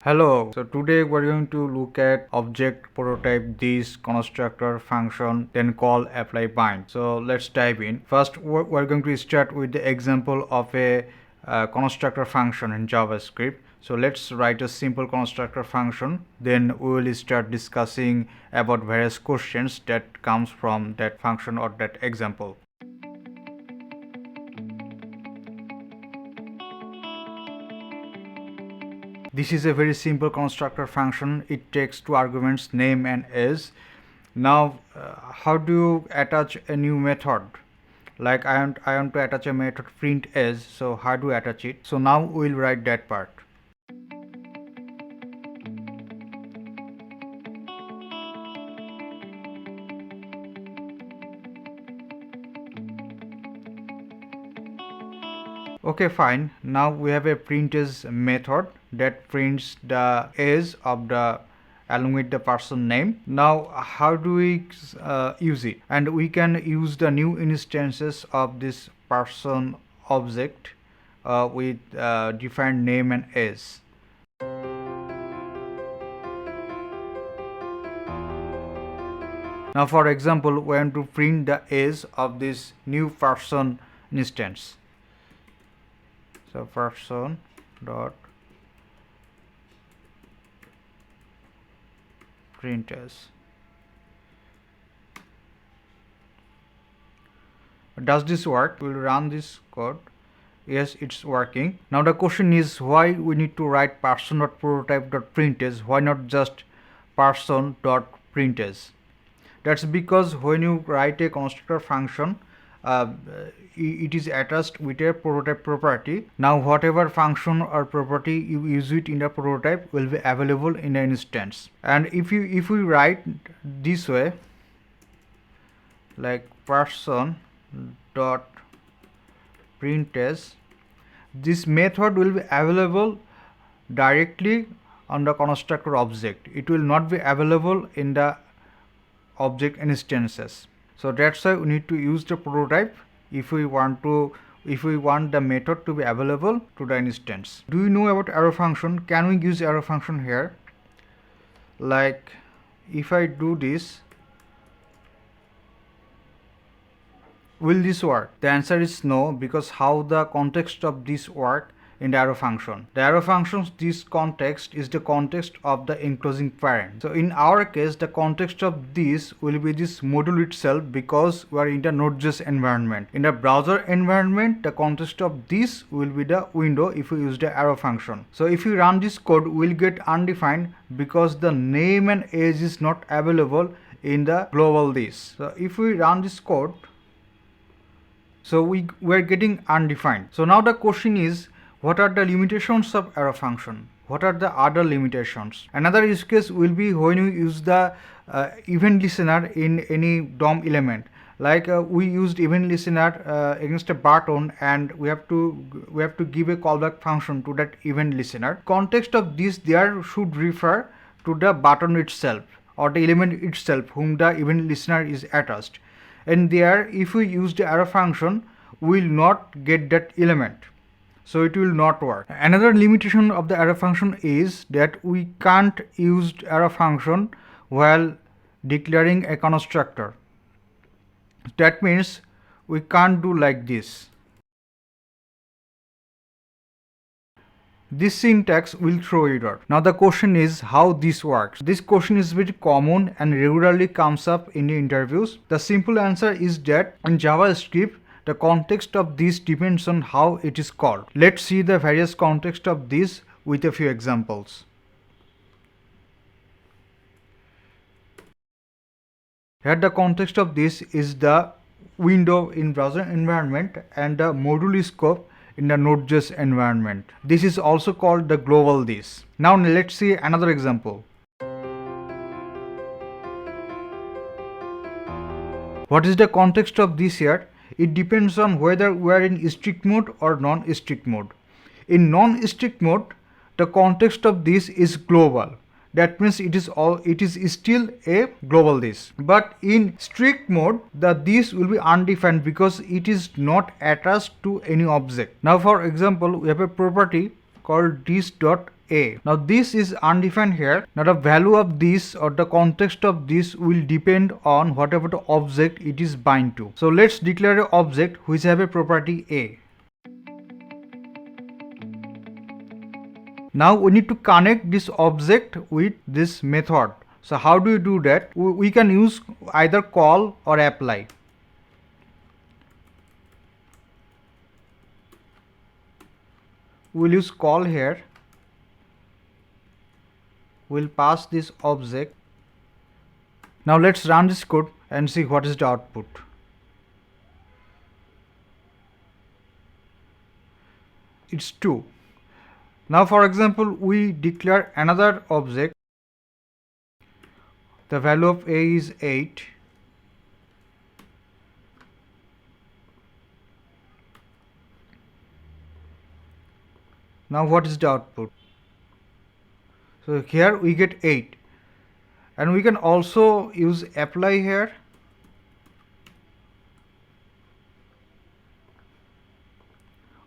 Hello, so today we're going to look at object prototype this constructor function then call apply bind. So let's dive in. First we're going to start with the example of a constructor function in JavaScript. So let's write a simple constructor function, then we will start discussing about various questions that comes from that function or that example. This is a very simple constructor function. It takes two arguments, name and age. Now how do you attach a new method? Like I want to attach a method print age. So how do you attach it? So now we'll write that part. Okay, fine. Now we have a print age method that prints the age of the along with the person name. Now how do we use it? And we can use the new instances of this person object with different name and age. Now for example, we want to print the age of this new person instance. So person dot print age. Does this work? We'll run this code. Yes, it's working. Now the question is why we need to write person.prototype.print age. Why not just person.print age? That's because when you write a constructor function, it is attached with a prototype property. Now whatever function or property you use it in the prototype will be available in an instance. And if we write this way, like person dot print age, this method will be available directly on the constructor object. It will not be available in the object instances. So that's why we need to use the prototype if we want the method to be available to the instance. Do you know about arrow function? Can we use arrow function here? Like if I do this, will this work? The answer is no, because how the context of this work in the arrow function. The arrow function's this context is the context of the enclosing parent. So in our case, the context of this will be this module itself, because we are in the Node.js environment. In the browser environment, the context of this will be the window if we use the arrow function. So if we run this code, we'll get undefined because the name and age is not available in the global this. So if we run this code, so we're getting undefined. So now the question is, what are the limitations of arrow function? What are the other limitations? Another use case will be when you use the event listener in any DOM element. Like we used event listener against a button, and we have to give a callback function to that event listener. Context of this there should refer to the button itself or the element itself whom the event listener is attached. And there, if we use the arrow function, we will not get that element. So it will not work. Another limitation of the arrow function is that we can't use arrow function while declaring a constructor. That means we can't do like this. This syntax will throw error. Now the question is how this works. This question is very common and regularly comes up in the interviews. The simple answer is that in JavaScript, the context of this depends on how it is called. Let's see the various context of this with a few examples. Here the context of this is the window in browser environment and the module scope in the Node.js environment. This is also called the global this. Now let's see another example. What is the context of this here? It depends on whether we are in strict mode or non-strict mode. In non-strict mode, the context of this is global. That means it is still a global this. But in strict mode, the this will be undefined because it is not attached to any object. Now for example, we have a property called this dot a. Now this is undefined here. Now the value of this or the context of this will depend on whatever the object it is bind to. So let's declare an object which have a property a. Now we need to connect this object with this method. So how do you do that? We can use either call or apply. We'll use call here. We'll pass this object. Now let's run this code and see what is the output. It's 2. Now for example, we declare another object. The value of a is 8. Now what is the output? So here we get 8, and we can also use apply here.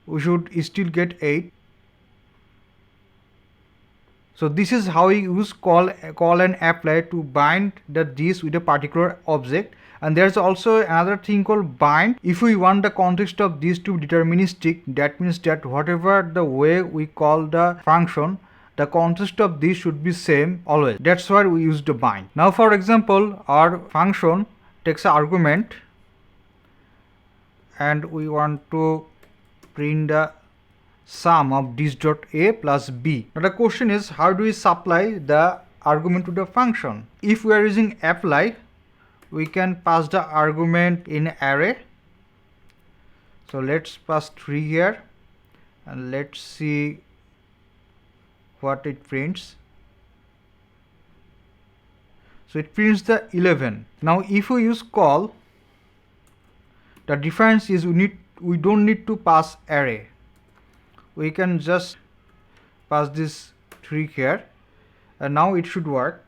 We should still get 8. So this is how we use call and apply to bind this with a particular object. And there's also another thing called bind. If we want the context of this to be deterministic, that means that whatever the way we call the function, the context of this should be same always. That's why we use the bind. Now for example, our function takes an argument and we want to print the sum of this dot a plus b. Now the question is, how do we supply the argument to the function? If we are using apply, we can pass the argument in array. So let's pass 3 here and let's see what it prints. So it prints the 11. Now if we use call, the difference is we don't need to pass array. We can just pass this 3 here and now it should work.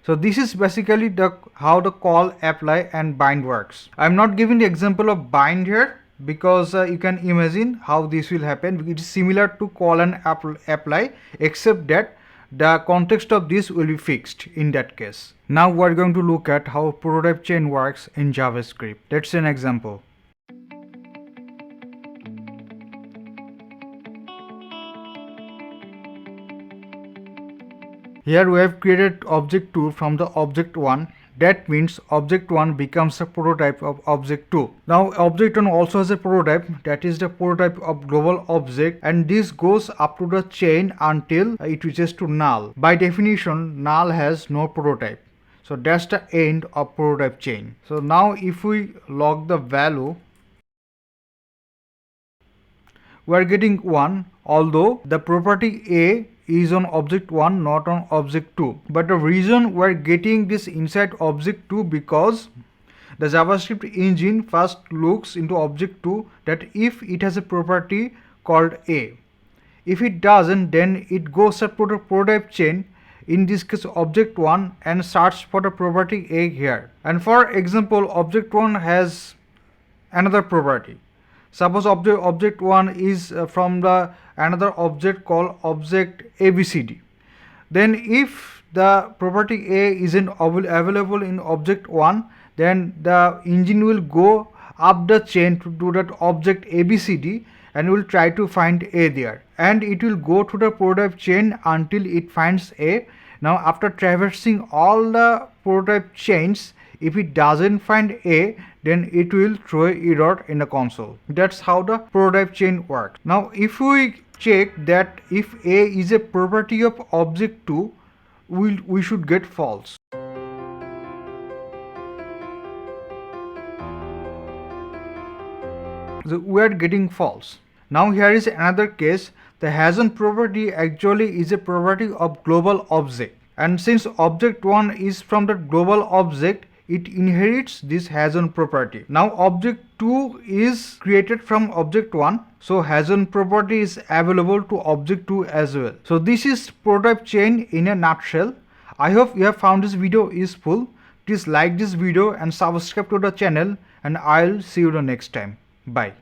So this is basically how the call, apply and bind works. I am not giving the example of bind here because you can imagine how this will happen. It is similar to call and apply, except that the context of this will be fixed in that case. Now we are going to look at how prototype chain works in JavaScript. Let's see an example. Here we have created object 2 from the object 1. That means object 1 becomes a prototype of object 2. Now object 1 also has a prototype, that is the prototype of global object, and this goes up to the chain until it reaches to null. By definition, null has no prototype. So that's the end of prototype chain. So now if we log the value, we are getting 1, although the property a is on object 1, not on object 2. But the reason we are getting this inside object 2 because the JavaScript engine first looks into object 2 that if it has a property called a. If it doesn't, then it goes up to the prototype chain, in this case object 1, and search for the property a here. And for example, object 1 has another property. Suppose object 1 is from the another object called object abcd. Then if the property a isn't available in object 1, then the engine will go up the chain to do that object abcd and will try to find a there, and it will go to the prototype chain until it finds a. Now after traversing all the prototype chains, if it doesn't find a, then it will throw error in the console. That's how the prototype chain works. Now if we check that if a is a property of object 2, we should get false. So we are getting false. Now here is another case. The has-on property actually is a property of global object, and since object 1 is from the global object, it inherits this has-on property. Now object 2 is created from object 1, so has-on property is available to object 2 as well. So this is prototype chain in a nutshell. I hope you have found this video useful. Please like this video and subscribe to the channel, and I'll see you the next time. Bye.